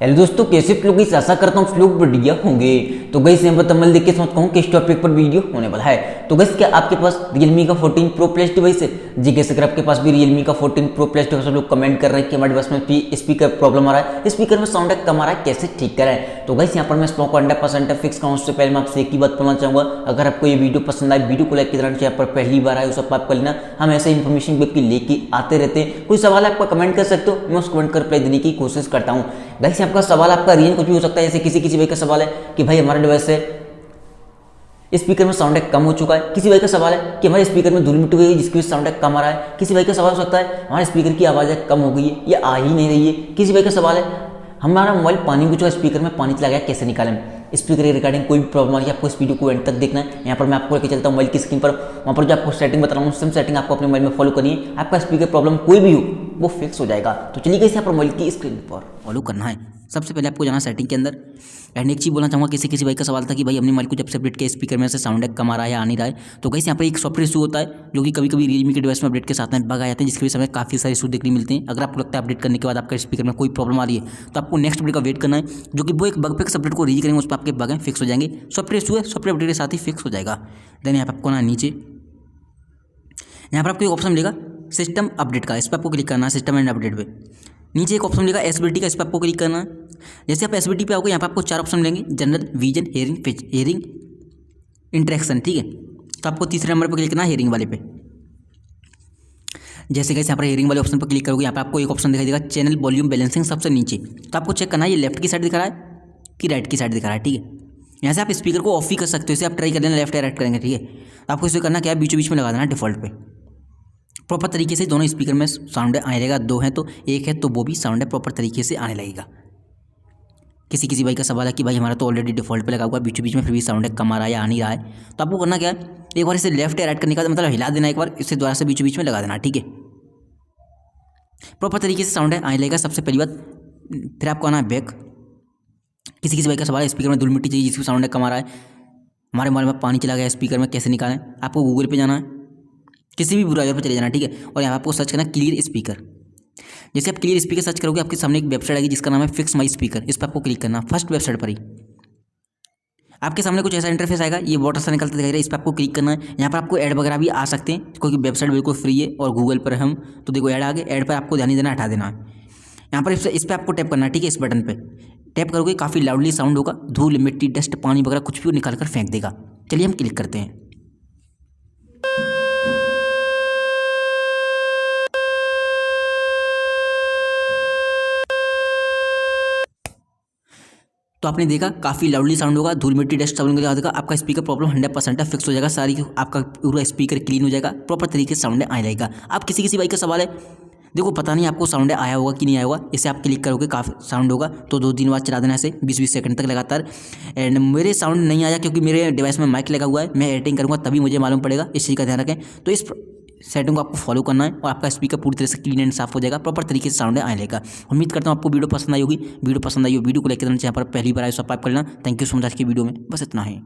Hello दोस्तों, कैसे आप लोग? इस आशा करता हूँ आप लोग बढ़िया होंगे। तो गैस यहाँ पर तमिल देख के समझ कहूँ किस टॉपिक पर वीडियो होने वाला है। तो गैस क्या आपके पास Realme का 14 Pro Plus डिवाइस है? जी गैस, अगर आपके पास भी Realme का 14 Pro Plus डिवाइस, सब लोग कमेंट कर रहे हैं कि हमारे डिवाइस में स्पीकर प्रॉब्लम आ रहा है, स्पीकर में साउंड कम आ रहा है, कैसे ठीक कराएं। तो गैस यहाँ पर मैं स्पॉक 100% फिक्स कराऊँ उससे पहले मैं आपसे एक ही बात बोलना चाहूँगा, अगर आपको ये वीडियो पसंद आए, वीडियो को लाइक करना, यहाँ पर पहली बार आए उस आप कर लेना। हम ऐसे इन्फॉर्मेशन भी लेके आते रहते हैं। कोई सवाल आपका कमेंट कर सकते हो, मैं उस कमेंट कर रिप्लाई देने की कोशिश करता हूँ। गाइस आपका सवाल आपका रीजन कुछ भी हो सकता है, जैसे किसी भाई का सवाल है कि भाई हमारा डिवाइस है स्पीकर में साउंड कम हो चुका है, किसी भाई का सवाल है कि हमारे स्पीकर में धूल मिट्टी हुई है जिसकी वजह से साउंड कम आ रहा है, किसी भाई का सवाल हो सकता है हमारे स्पीकर की आवाज़ कम हो गई है या आ ही नहीं रही है, किसी भाई का सवाल है हमारा मोबाइल पानी में चुका, स्पीकर में पानी चला गया, कैसे निकालें। स्पीकर के रिगार्डिंग कोई भी प्रॉब्लम आ रही है, आपको इस वीडियो को एंड तक देखना है। यहाँ पर मैं आपको लेके चलता हूँ मोबाइल की स्क्रीन पर, वहाँ पर जो आपको सेटिंग बता रहा हूँ सेम सेटिंग आपको अपने मोबाइल में फॉलो करनी है। आपका स्पीकर प्रॉब्लम कोई भी हो वो फिक्स हो जाएगा। तो चलिए यहाँ पर मोबाइल की स्क्रीन पर फॉलो करना है। सबसे पहले आपको जाना सेटिंग के अंदर। एंड एक चीज़ बोलना चाहूँगा, किसी भाई का सवाल था कि भाई अपने मोबाइल को जब से अपडेट किया स्पीकर में से साउंड कम आ रहा है या आ नहीं रहा है। तो गाइस यहाँ पर एक सॉफ्टवेयर इशू होता है जो कि कभी कभी Realme के डिवाइस में अपडेट के साथ में बग आ जाते हैं, जिसकी वजह से हमें काफ़ी सारे इशू देखने मिलते हैं। अगर आपको लगता है अपडेट करने के बाद आपका स्पीकर में कोई प्रॉब्लम आ रही है तो आपको नेक्स्ट अपडेट का वेट करना है, जो कि वो एक बग फिक्स अपडेट को रीच करेंगे, उस पर आपके बग फिक्स हो जाएंगे। सॉफ्टवेयर इशू है, सॉफ्टवेयर अपडेट के साथ ही फिक्स हो जाएगा। देन यहाँ पर आपको ना नीचे यहाँ पर आपको एक ऑप्शन मिलेगा सिस्टम अपडेट का, इस पर आपको क्लिक करना है। सिस्टम एंड अपडेट पे नीचे एक ऑप्शन मिलेगा एसबीटी का, इस पर आपको क्लिक करना है। जैसे आप एसबीटी पे आओगे यहाँ पर आपको 4 ऑप्शन मिलेंगे, जनरल, विजन, हेयरिंग, इंटरेक्शन, ठीक है। तो आपको तीसरे नंबर पर क्लिक करना है हेयरिंग वाले पे। जैसे कि यहाँ पर हेयरिंग वाले ऑप्शन पर क्लिक करोगे यहाँ पर आपको एक ऑप्शन दिखाई देगा चैनल वॉल्यूम बैलेंसिंग सबसे नीचे। तो आपको चेक करना है ये लेफ्ट की साइड दिखा रहा है कि राइट की साइड दिखा रहा है, ठीक है। यहाँ से आप स्पीकर को ऑफ भी कर सकते हो, इसे आप ट्राई कर लेना लेफ्ट या राइट करेंगे, ठीक है। तो आपको इसे करना क्या है, बीचों बीच में लगा देना डिफॉल्ट पे। प्रॉपर तरीके से दोनों स्पीकर में साउंड आने लगेगा, 2 है तो 1 है तो वो भी साउंड प्रॉपर तरीके से आने लगेगा। किसी भाई का सवाल है कि भाई हमारा तो ऑलरेडी डिफॉल्ट पे लगा हुआ है, बीच बीच में फिर भी साउंड कम आ रहा है या आ नहीं रहा है, तो आपको करना क्या है, एक बार इसे लेफ्ट या राइट करने का मतलब हिला देना, एक बार इसे दोबारा से बीच बीच में लगा देना, ठीक है। प्रॉपर तरीके से साउंड आने लगेगा सबसे पहली बात। फिर आपको आना है बैक। किसी भाई का सवाल है स्पीकर में धूल मिट्टी चाहिए जिसकी साउंड कम आ रहा है, हमारे मोबाइल में पानी चला गया स्पीकर में, कैसे निकालें। आपको गूगल पे जाना है, किसी भी ब्राउज़र पर चले जाना, ठीक है। और यहाँ आपको सर्च करना क्लियर स्पीकर। जैसे आप क्लियर स्पीकर सर्च करोगे आपके सामने एक वेबसाइट आएगी जिसका नाम है फिक्स माई स्पीकर, इस पर आपको क्लिक करना। फर्स्ट वेबसाइट पर ही आपके सामने कुछ ऐसा इंटरफेस आएगा, ये वाटर सा निकलता दिखाई दे रहा है, इस पर आपको क्लिक करना है। यहाँ पर आपको ऐड वगैरह भी आ सकते हैं क्योंकि वेबसाइट बिल्कुल फ्री है और गूगल पर हम तो देखो ऐड आ गए, ऐड पर आपको ध्यान नहीं देना, हटा देना है। यहाँ पर इस पर आपको टैप करना है, ठीक है। इस बटन पर टैप करोगे काफ़ी लाउडली साउंड होगा, धूल मिट्टी डस्ट पानी वगैरह कुछ भी निकाल कर फेंक देगा। चलिए हम क्लिक करते हैं। तो आपने देखा काफ़ी लाउडली साउंड होगा, धूल मिट्टी डस्ट सब निकल जाएगा, आपका स्पीकर प्रॉब्लम 100% फिक्स हो जाएगा, सारी आपका पूरा स्पीकर क्लीन हो जाएगा, प्रॉपर तरीके से साउंड आने लगेगा। आप किसी भाई का सवाल है देखो पता नहीं आपको साउंड आया होगा कि नहीं आया होगा, इसे आप क्लिक करोगे काफ़ी साउंड होगा तो 2-3 बार चला देना ऐसे 20-20 सेकंड तक लगातार। एंड मेरे साउंड नहीं आया क्योंकि मेरे डिवाइस में माइक लगा हुआ है, मैं एडिटिंग करूँगा तभी मुझे मालूम पड़ेगा, इस चीज़ का ध्यान रखें। तो इस सेटिंग को आपको फॉलो करना है और आपका स्पीकर पूरी तरह से क्लीन एंड साफ हो जाएगा, प्रॉपर तरीके से साउंड आने लगेगा। उम्मीद करता हूँ आपको वीडियो पसंद आई होगी। वीडियो पसंद आई हो वीडियो को लाइक करना, यहाँ पर पहली बार आए सब्सक्राइब कर लेना। Thank you so much. आज की वीडियो में बस इतना ही।